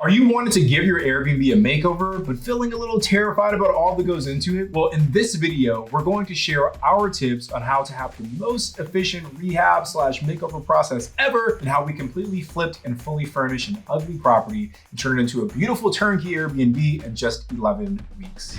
Are you wanting to give your Airbnb a makeover, but feeling a little terrified about all that goes into it? Well, in this video, we're going to share our tips on how to have the most efficient rehab/makeover process ever, and how we completely flipped and fully furnished an ugly property and turned it into a beautiful turnkey Airbnb in just 11 weeks.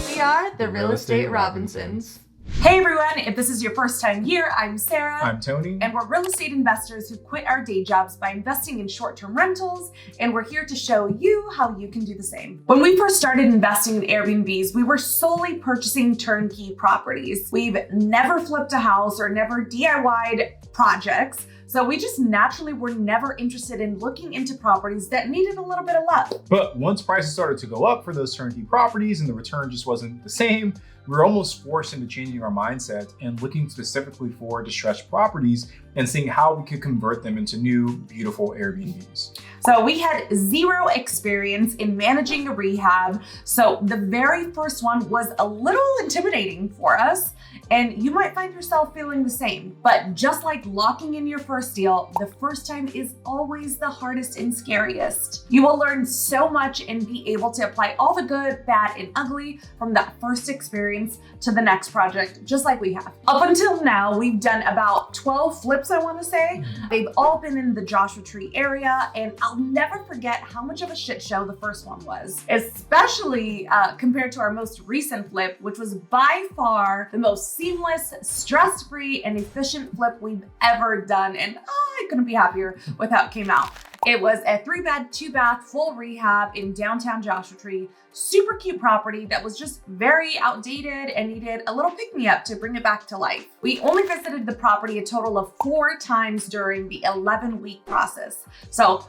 We are the Real Estate Robinsons. Hey everyone, if this is your first time here, I'm Sarah. I'm Tony. And we're real estate investors who quit our day jobs by investing in short-term rentals, and we're here to show you how you can do the same. When we first started investing in Airbnbs, we were solely purchasing turnkey properties. We've never flipped a house or never DIY'd projects. So we just naturally were never interested in looking into properties that needed a little bit of luck. But once prices started to go up for those turnkey properties and the return just wasn't the same, we were almost forced into changing our mindset and looking specifically for distressed properties and seeing how we could convert them into new, beautiful Airbnbs. So we had zero experience in managing a rehab. So the very first one was a little intimidating for us. And you might find yourself feeling the same. But just like locking in your first deal, the first time is always the hardest and scariest. You will learn so much and be able to apply all the good, bad, and ugly from that first experience to the next project, just like we have. Up until now, we've done about 12 flips, I want to say. They've all been in the Joshua Tree area, and I'll never forget how much of a shit show the first one was, especially compared to our most recent flip, which was by far the most seamless, stress-free, and efficient flip we've ever done. And I couldn't be happier with how it came out. It was a 3-bed, 2-bath, full rehab in downtown Joshua Tree. Super cute property that was just very outdated and needed a little pick-me-up to bring it back to life. We only visited the property a total of 4 times during the 11-week process. So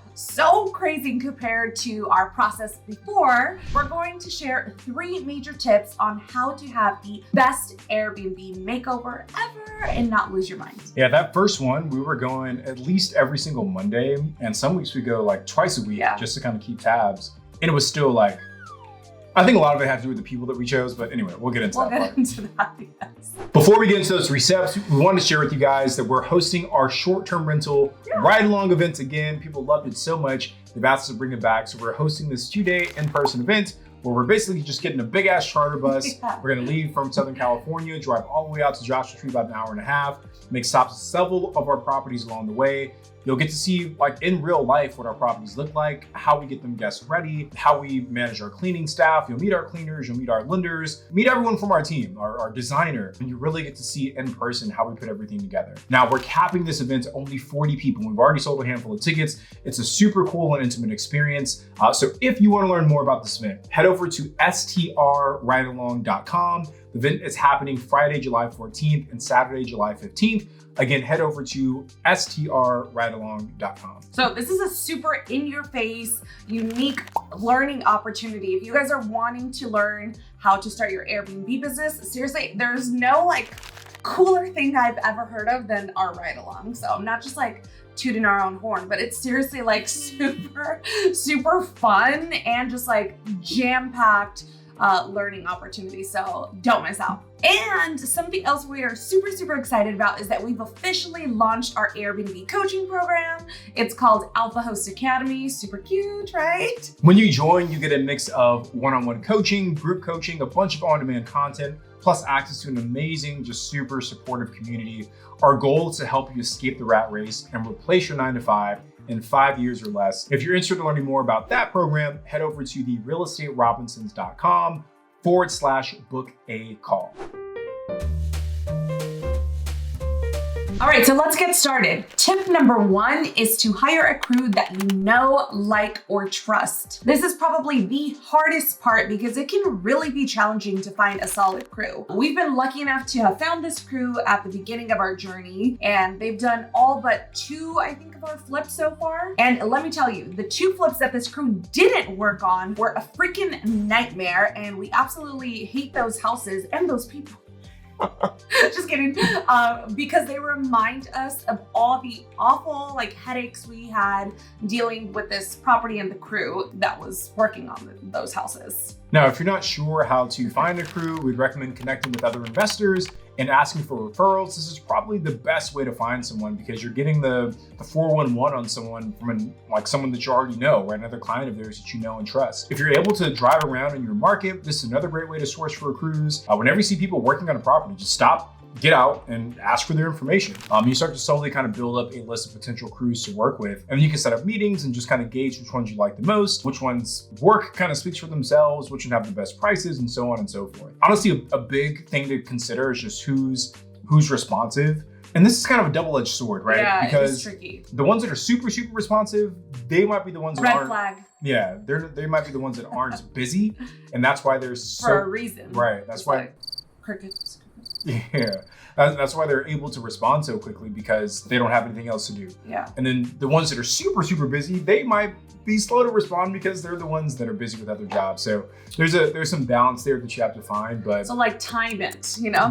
crazy compared to our process before. We're going to share 3 major tips on how to have the best Airbnb makeover ever and not lose your mind. Yeah, that first one, we were going at least every single Monday, and some weeks we go like twice a week just to kind of keep tabs. And it was still like, I think a lot of it had to do with the people that we chose, but anyway, we'll get into that part. Yes. Before we get into those 3 steps, we wanted to share with you guys that we're hosting our short-term rental ride-along events again. People loved it so much, they've asked us to bring it back. So we're hosting this 2-day in-person event where we're basically just getting a big-ass charter bus. We're gonna leave from Southern California, drive all the way out to Joshua Tree, about an hour and a half, make stops at several of our properties along the way. You'll get to see, like in real life, what our properties look like, how we get them guest ready, how we manage our cleaning staff. You'll meet our cleaners, you'll meet our lenders, meet everyone from our team, our designer, and you really get to see in person how we put everything together. Now, we're capping this event to only 40 people. We've already sold a handful of tickets. It's a super cool and intimate experience. So if you want to learn more about this event, head over to strridealong.com. The event is happening Friday, July 14th and Saturday, July 15th. Again, head over to strridealong.com. So this is a super in-your-face, unique learning opportunity. If you guys are wanting to learn how to start your Airbnb business, seriously, there's no like cooler thing I've ever heard of than our ride-along. So I'm not just like tooting our own horn, but it's seriously like super fun and just like jam-packed learning opportunity. So don't miss out. And something else we are super excited about is that we've officially launched our Airbnb coaching program. It's called Alpha Host Academy. Super cute, right? When you join, you get a mix of one-on-one coaching, group coaching, a bunch of on-demand content, plus access to an amazing, just super supportive community. Our goal is to help you escape the rat race and replace your 9-to-5 in 5 years or less. If you're interested in learning more about that program, head over to therealestaterobinsons.com/book a call. All right, so let's get started. Tip number 1 is to hire a crew that you know, like, or trust. This is probably the hardest part because it can really be challenging to find a solid crew. We've been lucky enough to have found this crew at the beginning of our journey, and they've done all but 2, I think, of our flips so far. And let me tell you, the 2 flips that this crew didn't work on were a freaking nightmare, and we absolutely hate those houses and those people. Just kidding. Because they remind us of all the awful headaches we had dealing with this property and the crew that was working on those houses. Now, if you're not sure how to find a crew, we'd recommend connecting with other investors and asking for referrals. This is probably the best way to find someone because you're getting the 411 on someone from someone that you already know, right? Another client of theirs that you know and trust. If you're able to drive around in your market, this is another great way to source for crews. Whenever you see people working on a property, just stop, get out, and ask for their information. You start to slowly kind of build up a list of potential crews to work with. And you can set up meetings and just kind of gauge which ones you like the most, which ones work kind of speaks for themselves, which would have the best prices, and so on and so forth. Honestly, a big thing to consider is just who's responsive. And this is kind of a double-edged sword, right? Yeah, because it's tricky. The ones that are super, super responsive, they might be the ones that Red aren't. flag. Yeah, they might be the ones that aren't busy, and that's why they're so. For a reason. Right, that's why. Crickets. Yeah, that's why they're able to respond so quickly because they don't have anything else to do. Yeah. And then the ones that are super, super busy, they might be slow to respond because they're the ones that are busy with other jobs. So there's some balance there that you have to find, but. So time it,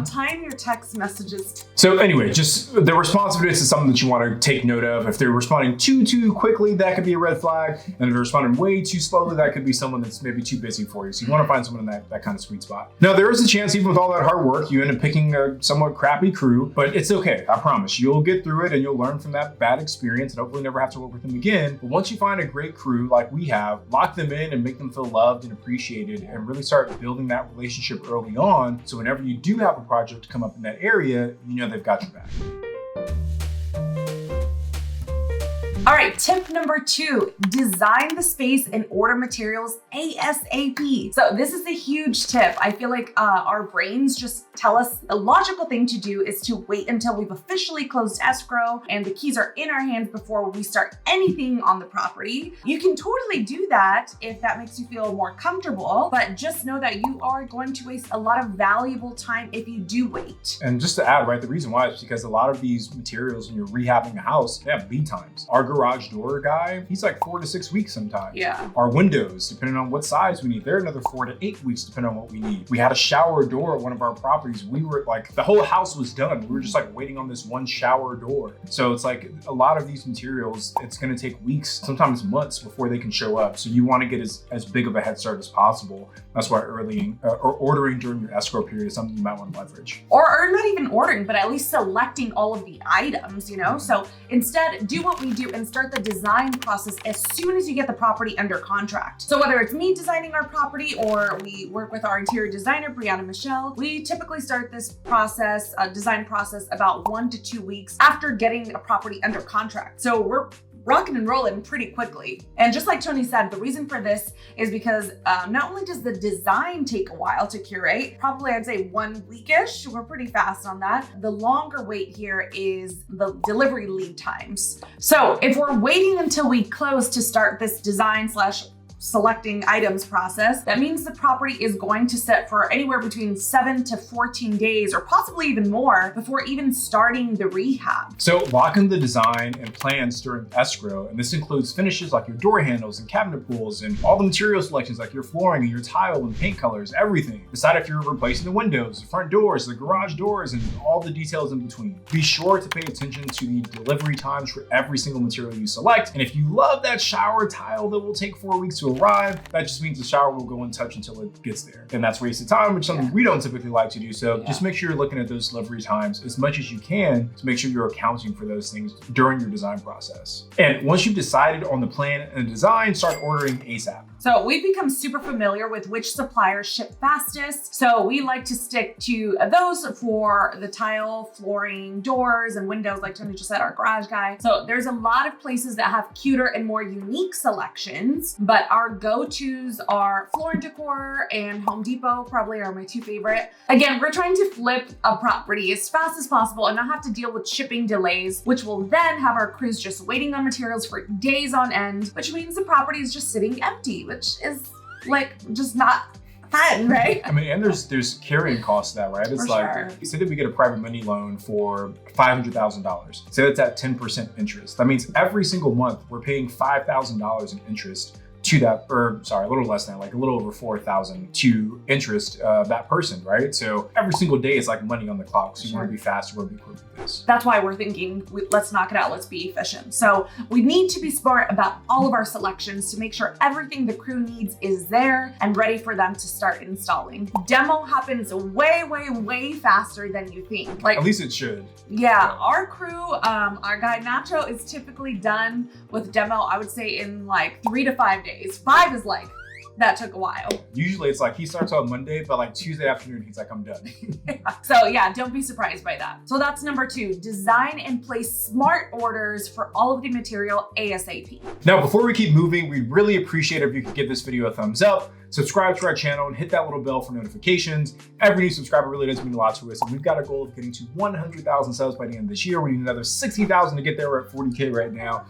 time your text messages. So anyway, just the responsiveness is something that you want to take note of. If they're responding too quickly, that could be a red flag. And if they're responding way too slowly, that could be someone that's maybe too busy for you. So you want to find someone in that kind of sweet spot. Now, there is a chance, even with all that hard work, you end up picking a somewhat crappy crew, but it's okay. I promise. You'll get through it and you'll learn from that bad experience and hopefully never have to work with them again. But once you find a great crew like we have, lock them in and make them feel loved and appreciated and really start building that relationship early on. So whenever you do have a project come up in that area, you know they've got your back. All right, tip number 2, design the space and order materials ASAP. So this is a huge tip. I feel like our brains just tell us the logical thing to do is to wait until we've officially closed escrow and the keys are in our hands before we start anything on the property. You can totally do that if that makes you feel more comfortable, but just know that you are going to waste a lot of valuable time if you do wait. And just to add, right, the reason why is because a lot of these materials when you're rehabbing a house, they have lead times. Our garage door guy, he's like 4 to 6 weeks sometimes. Yeah. Our windows, depending on what size we need, they're another 4 to 8 weeks depending on what we need. We had a shower door at one of our properties. We were the whole house was done. We were just waiting on this one shower door. So it's a lot of these materials, it's gonna take weeks, sometimes months before they can show up. So you wanna get as big of a head start as possible. That's why or ordering during your escrow period is something you might want to leverage. Or not even ordering, but at least selecting all of the items, So instead, do what we do and start the design process as soon as you get the property under contract. So whether it's me designing our property or we work with our interior designer, Brianna Michelle, we typically start this process, design process, about 1 to 2 weeks after getting a property under contract. So we're rocking and rolling pretty quickly. And just like Tony said, the reason for this is because not only does the design take a while to curate, probably I'd say 1 week-ish, we're pretty fast on that. The longer wait here is the delivery lead times. So if we're waiting until we close to start this design / selecting items process, that means the property is going to sit for anywhere between 7 to 14 days or possibly even more before even starting the rehab. So lock in the design and plans during escrow, and this includes finishes like your door handles and cabinet pulls and all the material selections like your flooring and your tile and paint colors, everything. Decide if you're replacing the windows, the front doors, the garage doors, and all the details in between. Be sure to pay attention to the delivery times for every single material you select, and if you love that shower tile that will take 4 weeks to arrive, that just means the shower will go untouched until it gets there. And that's wasted time, which is something we don't typically like to do. So just make sure you're looking at those delivery times as much as you can to make sure you're accounting for those things during your design process. And once you've decided on the plan and the design, start ordering ASAP. So we've become super familiar with which suppliers ship fastest. So we like to stick to those for the tile, flooring, doors, and windows, like Tony just said, our garage guy. So there's a lot of places that have cuter and more unique selections, but our go-tos are Floor & Decor and Home Depot probably are my 2 favorite. Again, we're trying to flip a property as fast as possible and not have to deal with shipping delays, which will then have our crews just waiting on materials for days on end, which means the property is just sitting empty, which is just not fun, right? I mean, and there's carrying costs to that, right? It's say that we get a private money loan for $500,000. Say that's at 10% interest. That means every single month we're paying $5,000 in interest to that, or sorry, a little less than, like a little over 4,000 to interest that person, right? So every single day is like money on the clock. So you want to be fast, you want to be quick with this. That's why we're thinking, let's knock it out, let's be efficient. So we need to be smart about all of our selections to make sure everything the crew needs is there and ready for them to start installing. Demo happens way, way, way faster than you think. Like, at least it should. Yeah, our crew, our guy Nacho is typically done with demo, I would say in like 3 to 5 days. 5 is like, that took a while. Usually it's like he starts on Monday, but like Tuesday afternoon, he's like, I'm done. So yeah, don't be surprised by that. So that's number 2, design and place smart orders for all of the material ASAP. Now, before we keep moving, we'd really appreciate it if you could give this video a thumbs up, subscribe to our channel, and hit that little bell for notifications. Every new subscriber really does mean a lot to us, and we've got a goal of getting to 100,000 subs by the end of this year. We need another 60,000 to get there. We're at 40K right now.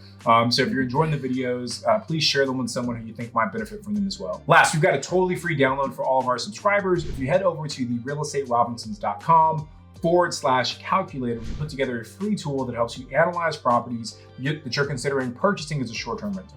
So if you're enjoying the videos, please share them with someone who you think might benefit from them as well. Last, we've got a totally free download for all of our subscribers. If you head over to therealestaterobinsons.com/calculator, we put together a free tool that helps you analyze properties that you're considering purchasing as a short-term rental.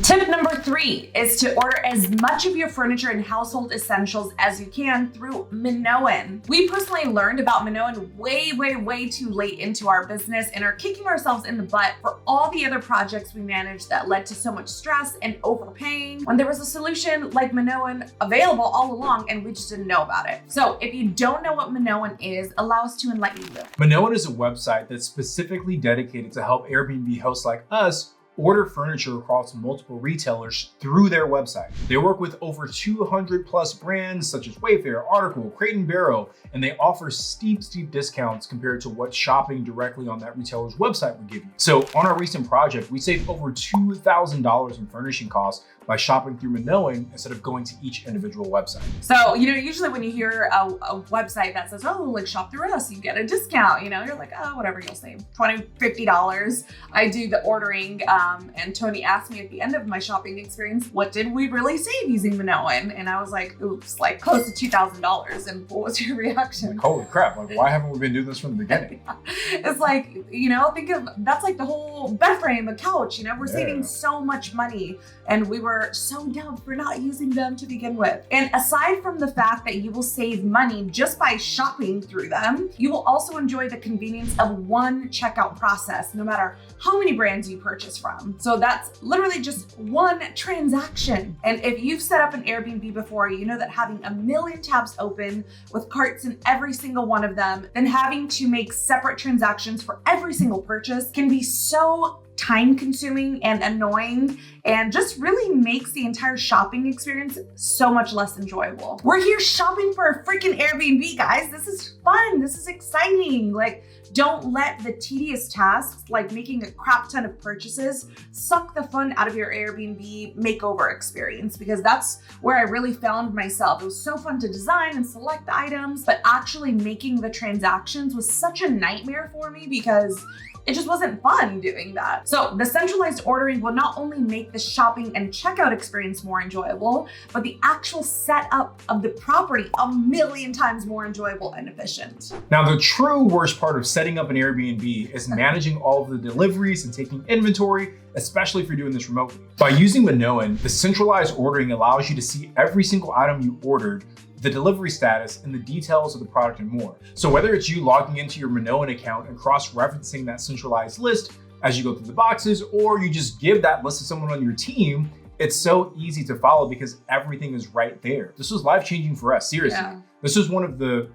Tip number 3 is to order as much of your furniture and household essentials as you can through Minoan. We personally learned about Minoan way, way, way too late into our business and are kicking ourselves in the butt for all the other projects we managed that led to so much stress and overpaying when there was a solution like Minoan available all along and we just didn't know about it. So if you don't know what Minoan is, allow us to enlighten you. Minoan is a website that's specifically dedicated to help Airbnb hosts like us order furniture across multiple retailers through their website. They work with over 200 plus brands such as Wayfair, Article, Crate & Barrel, and they offer steep discounts compared to what shopping directly on that retailer's website would give you. So on our recent project, we saved over $2,000 in furnishing costs by shopping through Minoan instead of going to each individual website. So, usually when you hear a website that says, oh, like shop through us, you get a discount, you're like, oh, whatever, you'll save $20, $50. I do the ordering, and Tony asked me at the end of my shopping experience, what did we really save using Minoan? And I was like, oops, like close to $2,000. And what was your reaction? Like, holy crap, like why haven't we been doing this from the beginning? It's like, think of, that's like the whole bed frame, the couch, we're saving so much money and we were so dumb for not using them to begin with. And aside from the fact that you will save money just by shopping through them, you will also enjoy the convenience of one checkout process, no matter how many brands you purchase from. So that's literally just one transaction. And if you've set up an Airbnb before, you know that having a million tabs open with carts in every single one of them, then having to make separate transactions for every single purchase can be so time consuming and annoying and just really makes the entire shopping experience so much less enjoyable. We're here shopping for a freaking Airbnb, guys. This is fun. This is exciting. Like, don't let the tedious tasks like making a crap ton of purchases suck the fun out of your Airbnb makeover experience, because that's where I really found myself. It was so fun to design and select the items, but actually making the transactions was such a nightmare for me because it just wasn't fun doing that. So the centralized ordering will not only make the shopping and checkout experience more enjoyable, but the actual setup of the property a million times more enjoyable and efficient. Now, the true worst part of setting up an Airbnb is managing all of the deliveries and taking inventory, especially if you're doing this remotely. By using Minoan, the centralized ordering allows you to see every single item you ordered, the delivery status, and the details of the product and more. So whether it's you logging into your Minoan account and cross-referencing that centralized list as you go through the boxes, or you just give that list to someone on your team, it's so easy to follow because everything is right there. This was life-changing for us, seriously. Yeah. This was one of the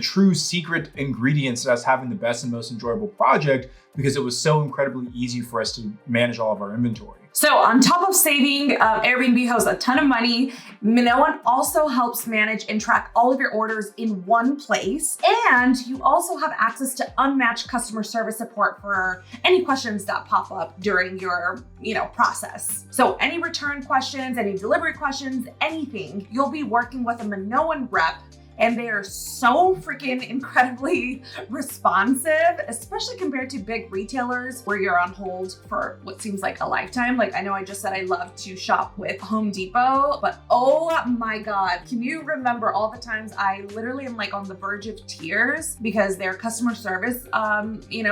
true secret ingredients to us having the best and most enjoyable project, because it was so incredibly easy for us to manage all of our inventory. So on top of saving Airbnb hosts a ton of money, Minoan also helps manage and track all of your orders in one place. And you also have access to unmatched customer service support for any questions that pop up during your process. So any return questions, any delivery questions, anything, you'll be working with a Minoan rep, and they are so freaking incredibly responsive, especially compared to big retailers where you're on hold for what seems like a lifetime. Like, I know I just said I love to shop with Home Depot, but oh my God, can you remember all the times I literally am like on the verge of tears because their customer service,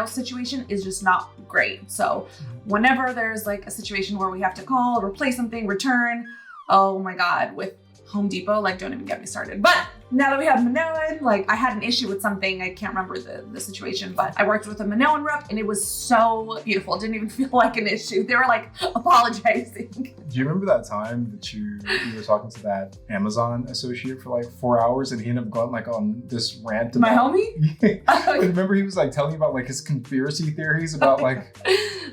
situation is just not great. So whenever there's like a situation where we have to call, replace something, return, oh my God, with Home Depot, like, don't even get me started. But now that we have Minoan, like, I had an issue with something, I can't remember the situation, but I worked with a Minoan rep and it was so beautiful. It didn't even feel like an issue. They were like apologizing. Do you remember that time that you were talking to that Amazon associate for like 4 hours and he ended up going like on this rant about— My homie? Remember he was like telling you about like his conspiracy theories about like—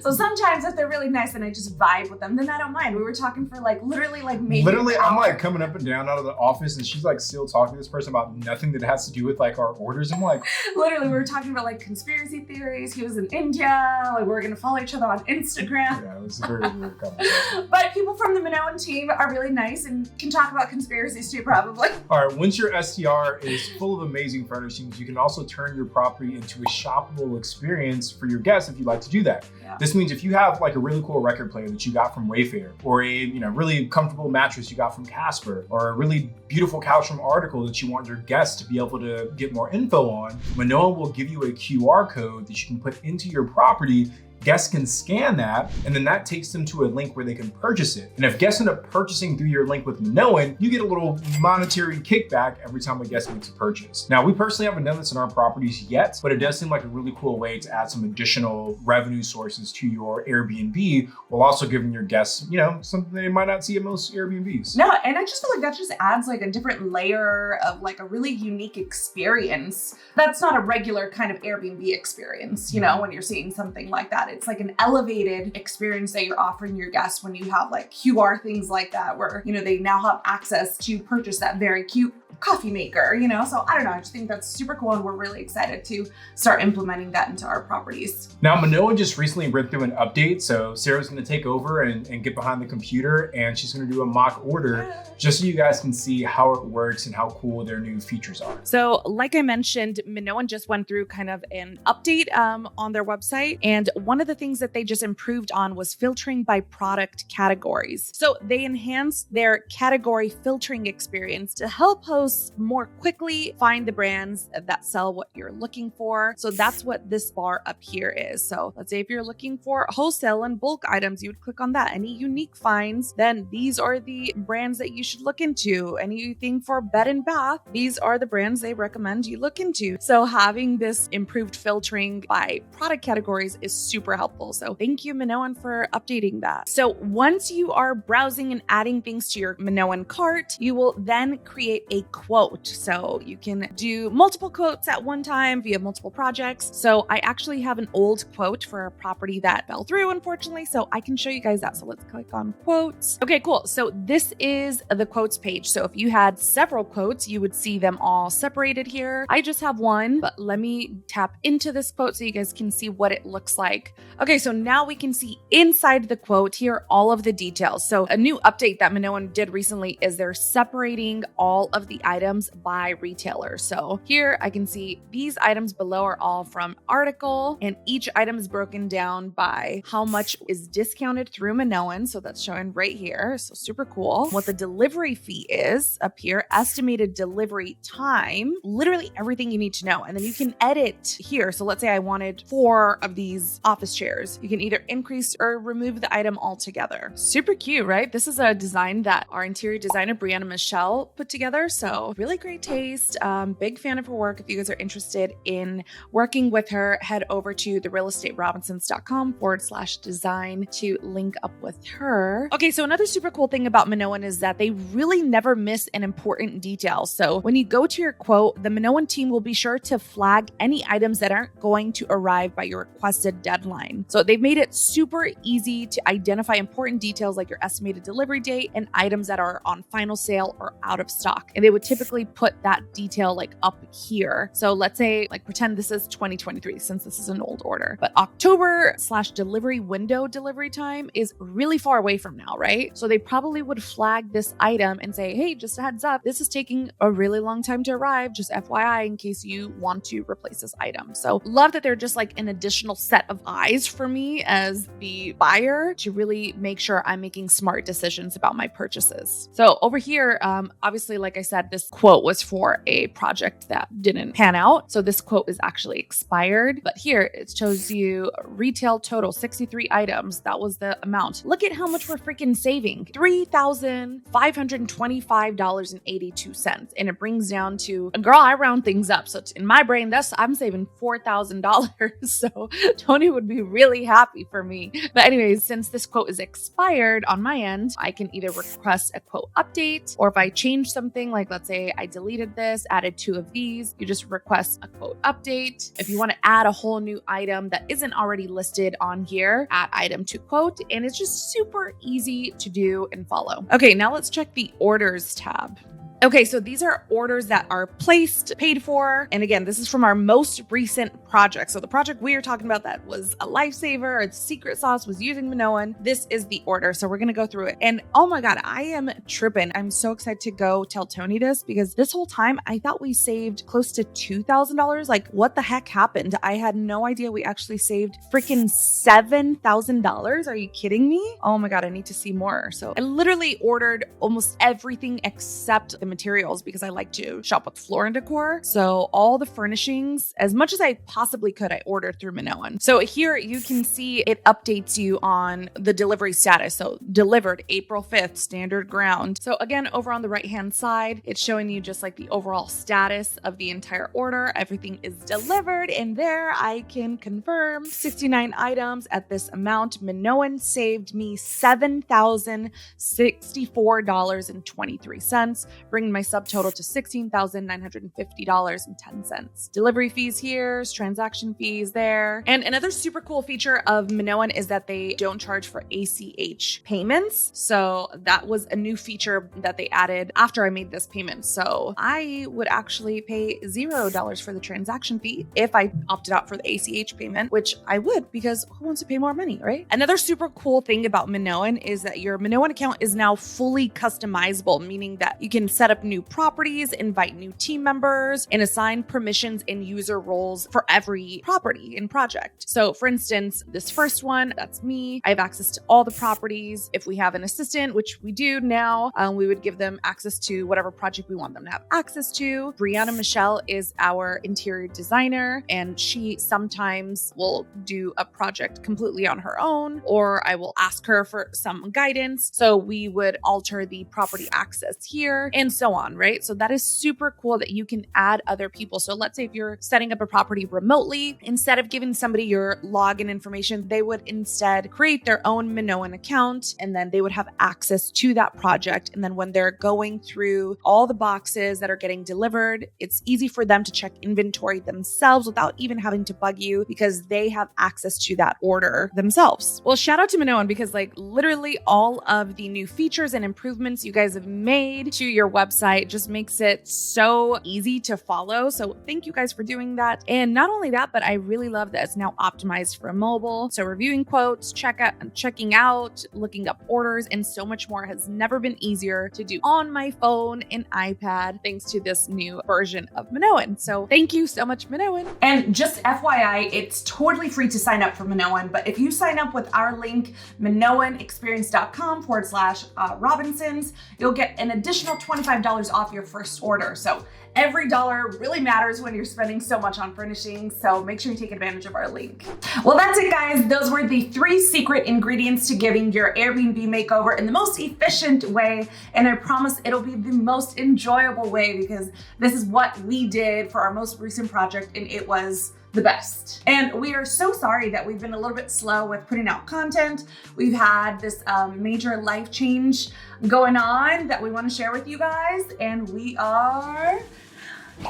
So sometimes if they're really nice and I just vibe with them, then I don't mind. We were talking for like literally maybe Literally, I'm like coming up and down out of the office and she's like still talking to this person about nothing that has to do with like our orders. I'm like— Literally, we were talking about like conspiracy theories. He was in India. Like, we were gonna follow each other on Instagram. Yeah, it was a very weird conversation. But people from the Minoan team are really nice and can talk about conspiracies too, probably. All right, once your STR is full of amazing furnishings, you can also turn your property into a shoppable experience for your guests if you'd like to do that. Yeah. This means if you have like a really cool record player that you got from Wayfair, or a really comfortable mattress you got from Casper, or a really beautiful couch from Article that you want your guests to be able to get more info on, Minoan will give you a QR code that you can put into your property. Guests can scan that, and then that takes them to a link where they can purchase it. And if guests end up purchasing through your link with Minoan, you get a little monetary kickback every time a guest makes a purchase. Now, we personally haven't done this in our properties yet, but it does seem like a really cool way to add some additional revenue sources to your Airbnb while also giving your guests, something they might not see at most Airbnbs. No, and I just feel like that just adds like a different layer of like a really unique experience. That's not a regular kind of Airbnb experience, when you're seeing something like that. It's like an elevated experience that you're offering your guests when you have like QR things like that, where, they now have access to purchase that very cute coffee maker, So I don't know, I just think that's super cool and we're really excited to start implementing that into our properties. Now, Minoan just recently went through an update, so Sarah's gonna take over and get behind the computer and she's gonna do a mock order just so you guys can see how it works and how cool their new features are. So like I mentioned, Minoan just went through kind of an update on their website. And one of the things that they just improved on was filtering by product categories. So they enhanced their category filtering experience to help hosts more quickly find the brands that sell what you're looking for. So that's what this bar up here is. So let's say if you're looking for wholesale and bulk items, you would click on that. Any unique finds, then these are the brands that you should look into. Anything for bed and bath, these are the brands they recommend you look into. So having this improved filtering by product categories is super helpful. So thank you, Minoan, for updating that. So once you are browsing and adding things to your Minoan cart, you will then create a quote. So you can do multiple quotes at one time via multiple projects. So I actually have an old quote for a property that fell through, unfortunately, so I can show you guys that. So let's click on quotes. Okay, cool. So this is the quotes page. So if you had several quotes, you would see them all separated here. I just have one, but let me tap into this quote so you guys can see what it looks like. Okay, so now we can see inside the quote here all of the details. So a new update that Minoan did recently is they're separating all of the items by retailer. So here I can see these items below are all from Article, and each item is broken down by how much is discounted through Minoan. So that's showing right here. So super cool. What the delivery fee is up here, estimated delivery time, literally everything you need to know. And then you can edit here. So let's say I wanted 4 of these office chairs. You can either increase or remove the item altogether. Super cute, right? This is a design that our interior designer, Brianna Michelle, put together. So really great taste. Big fan of her work. If you guys are interested in working with her, head over to therealestaterobinsons.com/design to link up with her. Okay, so another super cool thing about Minoan is that they really never miss an important detail. So when you go to your quote, the Minoan team will be sure to flag any items that aren't going to arrive by your requested deadline. timeline. So they've made it super easy to identify important details like your estimated delivery date and items that are on final sale or out of stock. And they would typically put that detail like up here. So let's say, like, pretend this is 2023 since this is an old order, but October/delivery window delivery time is really far away from now, right? So they probably would flag this item and say, hey, just a heads up, this is taking a really long time to arrive, just FYI, in case you want to replace this item. So love that they're just like an additional set of eyes for me as the buyer to really make sure I'm making smart decisions about my purchases. So over here, obviously, like I said, this quote was for a project that didn't pan out. So this quote is actually expired, but here it shows you retail total 63 items. That was the amount. Look at how much we're freaking saving. $3,525.82. And it brings down to, girl, I round things up. So in my brain, I'm saving $4,000. So Tony would be really happy for me. But anyways, since this quote is expired on my end, I can either request a quote update, or if I change something, like let's say I deleted this, added 2 of these, you just request a quote update. If you want to add a whole new item that isn't already listed on here, add item to quote, and it's just super easy to do and follow. Okay, now let's check the orders tab. Okay, so these are orders that are placed, paid for. And again, this is from our most recent project. So the project we are talking about that was a lifesaver, or the secret sauce was using Minoan. This is the order. So we're going to go through it. And oh my God, I am tripping. I'm so excited to go tell Tony this, because this whole time I thought we saved close to $2,000. Like, what the heck happened? I had no idea we actually saved freaking $7,000. Are you kidding me? Oh my God, I need to see more. So I literally ordered almost everything except the materials, because I like to shop with Floor and Decor. So all the furnishings, as much as I possibly could, I ordered through Minoan. So here you can see it updates you on the delivery status. So delivered April 5th, standard ground. So again, over on the right-hand side, it's showing you just like the overall status of the entire order. Everything is delivered, and there I can confirm 69 items at this amount. Minoan saved me $7,064.23, bringing my subtotal to $16,950.10. Delivery fees here, transaction fees there. And another super cool feature of Minoan is that they don't charge for ACH payments. So that was a new feature that they added after I made this payment. So I would actually pay $0 for the transaction fee if I opted out for the ACH payment, which I would, because who wants to pay more money, right? Another super cool thing about Minoan is that your Minoan account is now fully customizable, meaning that you can set up new properties, invite new team members, and assign permissions and user roles for every property and project. So for instance, this first one, that's me. I have access to all the properties. If we have an assistant, which we do now, we would give them access to whatever project we want them to have access to. Brianna Michelle is our interior designer, and she sometimes will do a project completely on her own, or I will ask her for some guidance. So we would alter the property access here, and so on, right? So that is super cool that you can add other people. So let's say if you're setting up a property remotely, instead of giving somebody your login information, they would instead create their own Minoan account, and then they would have access to that project. And then when they're going through all the boxes that are getting delivered, it's easy for them to check inventory themselves without even having to bug you, because they have access to that order themselves. Well, shout out to Minoan, because like literally all of the new features and improvements you guys have made to your website just makes it so easy to follow. So thank you guys for doing that. And not only that, but I really love that it's now optimized for mobile. So reviewing quotes, checking out, looking up orders, and so much more has never been easier to do on my phone and iPad, thanks to this new version of Minoan. So thank you so much, Minoan. And just FYI, it's totally free to sign up for Minoan, but if you sign up with our link, minoanexperience.com/Robinsons, you'll get an additional $25 off your first order. So every dollar really matters when you're spending so much on furnishings, so make sure you take advantage of our link. Well, that's it, guys. Those were the 3 secret ingredients to giving your Airbnb makeover in the most efficient way, and I promise it'll be the most enjoyable way, because this is what we did for our most recent project, and it was the best. And we are so sorry that we've been a little bit slow with putting out content. We've had this major life change going on that we want to share with you guys, and we are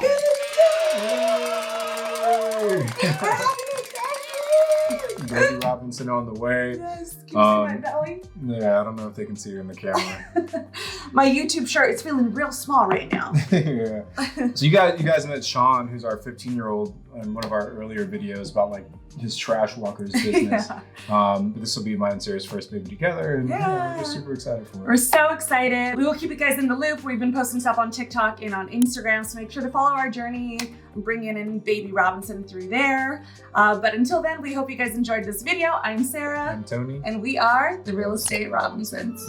good to go. Robinson on the way. Yes. Can you see my belly? Yeah, I don't know if they can see it in the camera. My YouTube shirt is feeling real small right now. Yeah. So you guys met Sean, who's our 15-year-old, in one of our earlier videos about like his trash walkers business. Yeah. But this will be mine and Sarah's first baby together, and Yeah. we're super excited for it. We're so excited. We will keep you guys in the loop. We've been posting stuff on TikTok and on Instagram, so make sure to follow our journey. I'm bringing in baby Robinson through there. But until then, we hope you guys enjoyed this video. I'm Sarah. I'm Tony. And we are the Real Estate Robinsons.